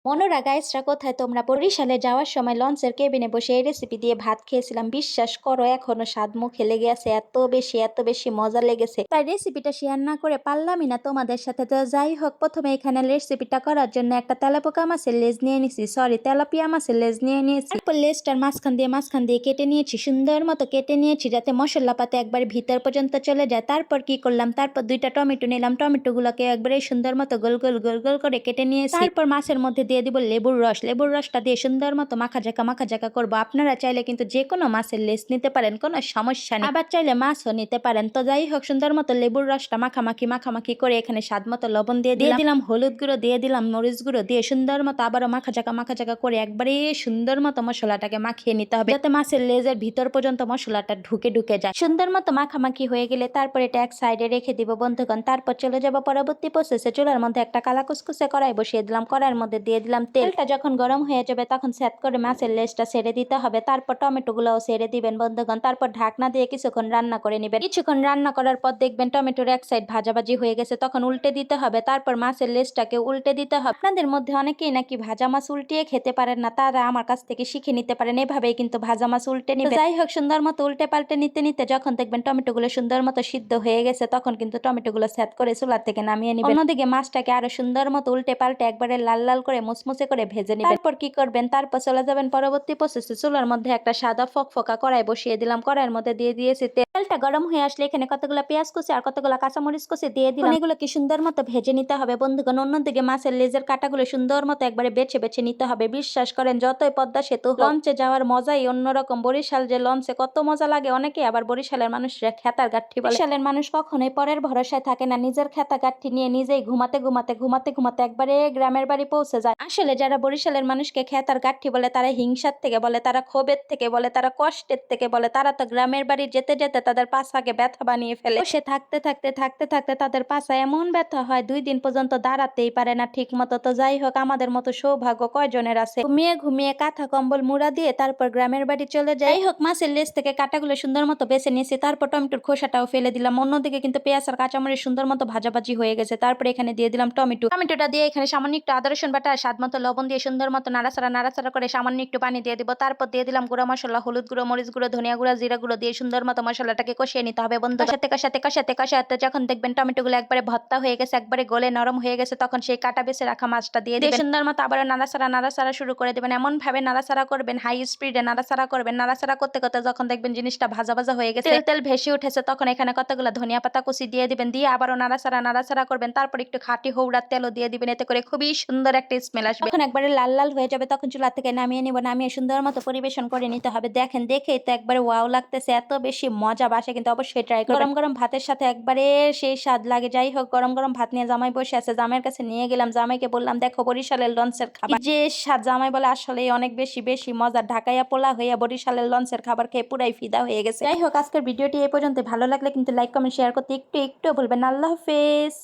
মনোরা গাইসরা কোথায় তোমরা? বরিশালে যাওয়ার সময় লঞ্চের কেবিনে বসে এই রেসিপি দিয়ে ভাত খেয়েছিলাম। বিশ্বাস করো এখনো স্বাদ মুখে লেগে আছে। এত বেশি মজা লেগেছে। তাই রেসিপিটা শেয়ার না করে পারলামই না তোমাদের সাথে। তো যাই হোক, প্রথমে এখানে রেসিপিটা করার জন্য একটা তেলাপোকা মাছের লেজ নিয়ে নিছি, সরি তেলাপিয়া মাছের লেজ নিয়ে নিয়েছি। তারপর লেজটার মাঝখান দিয়ে কেটে নিয়েছি, সুন্দর মতো কেটে নিয়েছি যাতে মশলা পাতে একবার ভিতর পর্যন্ত চলে যায়। তারপর কি করলাম, তারপর দুইটা টমেটো নিলাম, টমেটোগুলোকে একবারে সুন্দর মতো গোল গোল গোল গোল করে কেটে নিয়েছি। তারপর মাছের মধ্যে দিয়ে দিব লেবুর রস, লেবুর রসটা দিয়ে সুন্দর মতো মাখা ঝাঁকা করবো। আপনারা চাইলে কিন্তু যে কোনো মাছের লেস নিতে পারেন, কোনো সমস্যা নেই। আবার চাইলে মাছও নিতে পারেন। তো যাই হোক, সুন্দর মতো লেবুর রসটা মাখামাখি করে এখানে স্বাদ মতো লবণ দিয়ে দিলাম, হলুদ গুঁড়ো দিয়ে দিলাম, মরিচ গুঁড়ো দিয়ে সুন্দর মতো আবারও মাখা ঝাঁকা করে একবারে সুন্দর মতো মশলাটাকে মাখিয়ে নিতে হবে, যাতে মাছের লেজের ভিতর পর্যন্ত মশলাটা ঢুকে যায়। সুন্দর মতো মাখামাখি হয়ে গেলে তারপর এটা এক সাইডে রেখে দিব বন্ধুগণ। তারপর চলে যাব পরবর্তী প্রসেসে। চুলার মধ্যে একটা কালা কুসকুসে কড়াই বসিয়ে দিলাম, কড়াইয়ের মধ্যে দিয়ে দিলাম তেলটা যখন গরম হয়ে যাবে তখন সেট করে মাছের লেজটা ছেড়ে দিতে হবে। তারপর টমেটোগুলোও ছেড়ে দিবেন বন্ধুগণ। তারপর ঢাকনা দিয়ে কিছুক্ষণ রান্না করে নেবেন। কিছুক্ষণ রান্না করার পর দেখবেন টমেটোর এক সাইড ভাজাভাজি হয়ে গেছে, তখন উল্টে দিতে হবে। তারপর মাছের লেজটাকে উল্টে দিতে হবে। আপনাদের মধ্যে অনেকেই নাকি ভাজা মাছ উল্টিয়ে খেতে পারেন না, তারা আমার কাছ থেকে শিখে নিতে পারেন, এভাবেই কিন্তু ভাজা মাছ উল্টে নিবে। যাই হোক, সুন্দর মতো উল্টে পাল্টে নিতে নিতে যখন দেখবেন টমেটোগুলো সুন্দর মতো সিদ্ধ হয়ে গেছে, তখন কিন্তু টমেটোগুলো সেট করে চুলা থেকে নামিয়ে নিবেন। অন্যদিকে মাছটাকে আরো সুন্দর মতো উল্টে পাল্টে একবারে লাল লাল করে মুচমুচে করে ভেজে নিবেন। তারপর কি করবেন, তারপর চলে যাবেন পরবর্তী প্রসেসে। চুলার মধ্যে একটা সাদা ফকফকা কড়াই বসিয়ে দিলাম, কড়াইয়ের মধ্যে দিয়ে দিয়েছি তেলটা গরম হয়ে আসলে এখানে কতগুলো পেঁয়াজ কুচি আর কতগুলো কাঁচামরিচ কুচি দিয়ে দিলাম। এগুলো কি সুন্দর মতো ভেজে নিতে হবে বন্ধুগণ। অন্যদিকে মাছের লেজের কাটাগুলো সুন্দর মতো একবারে বেছে বেছে নিতে হবে। বিশ্বাস করেন, যতই পদ্মা সেতু লঞ্চে যাওয়ার মজাই অন্যরকম। বরিশাল যে লঞ্চে কত মজা লাগে, অনেকে আবার বরিশালের মানুষরা খেতার গাঠি বলে। বরিশালের মানুষ কখনোই পরের ভরসায় থাকে না, নিজের খেতা গাঠি নিয়ে নিজেই ঘুমাতে একবারে গ্রামের বাড়ি পৌঁছে যায়। আসলে যারা বরিশালের মানুষকে খেতার গাঠি বলে, তারা হিংসার থেকে বলে, তারা ক্ষোভের থেকে বলে, তারা কষ্টের থেকে বলে। তারা তো গ্রামের বাড়ি যেতে যেতে তাদের পাছাকে ব্যথা বানিয়ে ফেলে। বসে থাকতে তাদের পাছা এমন ব্যথা হয় 2 দিন পর্যন্ত দাঁড়াতেই পারে না ঠিক মতো। তো যাই হোক, আমাদের মতো সৌভাগ্য কয়জনের আছে? ঘুমিয়ে কাঁথা কম্বল মুড়া দিয়ে তারপর গ্রামের বাড়ি চলে যায়। যাই হোক, মাছের লেজ থেকে কাটাগুলো সুন্দর মতো বেছে নিয়েছি, তারপর টমেটোর খোসাটাও ফেলে দিলাম। অন্যদিকে কিন্তু পেঁয়াজ আর কাঁচামরিচ সুন্দর মতো ভাজাভাজি হয়ে গেছে। তারপরে এখানে দিয়ে দিলাম টমেটোটা দিয়ে এখানে সামান্য একটু আদা রসুন বাটা স্বাদ মতো লবণ দিয়ে সুন্দর মতো নাড়াচাড়া করে সামান্য একটু পানি দিয়ে দিব। তারপর দিয়ে দিলাম গুঁড়া মশলা, হলুদ গুঁড়ো, মরিচ গুঁড়ো, ধনিয়া গুঁড়া, জিরা গুঁড়ো দিয়ে সুন্দর মতো মশলাটাকে কষিয়ে নিতে হবে বন্ধু। কষাতে যখন দেখবেন টমেটোগুলো একবারে ভর্তা হয়ে গেছে, একবারে গলে নরম হয়ে গেছে, তখন সেই কাটা বেছে রাখা মাছটা দিয়ে দিবেন। সুন্দর মতো আবার নাড়াচাড়া শুরু করে দেবেন। এমন ভাবে নাড়াচাড়া করবেন, হাই স্পিডে নাড়াচাড়া করবেন। নাড়াচাড়া করতে করতে যখন দেখবেন জিনিসটা ভাজা ভাজা হয়ে গেছে, তেল ভেসে উঠেছে, তখন এখানে কতগুলো ধনিয়া পাতা কুচি দিয়ে দিবেন। দিয়ে আবারও নাড়াচাড়া করবেন। তারপর একটু খাঁটি হৌড়ার তেলও দিয়ে দিবেন, এতে করে খুবই সুন্দর একটা স্মেল আসবে। যখন একবারে লাল লাল হয়ে যাবে, তখন চুলা থেকে নামিয়ে নিব। নামিয়ে সুন্দর মতো পরিবেশন করে নিতে হবে। দেখেন, দেখেই তো একবারে ওয়াও লাগতেছে, এত বেশি মজা। বাসে কিন্তু অবশ্যই ট্রাই করবেন। গরম গরম ভাতের সাথে একবারে সেই স্বাদ লাগে। যাই হোক, গরম গরম ভাত নিয়ে জামাই বসে আছে, জামাইয়ের কাছে নিয়ে গেলাম। জামাইকে বললাম, দেখো বরিশালের লঞ্চের খাবার যে স্বাদ। জামাই বলে আসলেই অনেক বেশি বেশি মজা। ঢাকাইয়া পোলা হইয়া বরিশালের লঞ্চের খাবার খেয়ে পুরাই ফিদা হয়ে গেছে। যাই হোক, আজকের ভিডিওটি এই পর্যন্ত। ভালো লাগলে কিন্তু লাইক কমেন্ট শেয়ার করতে একটু ভুলবেন না। আল্লাহ হাফেজ।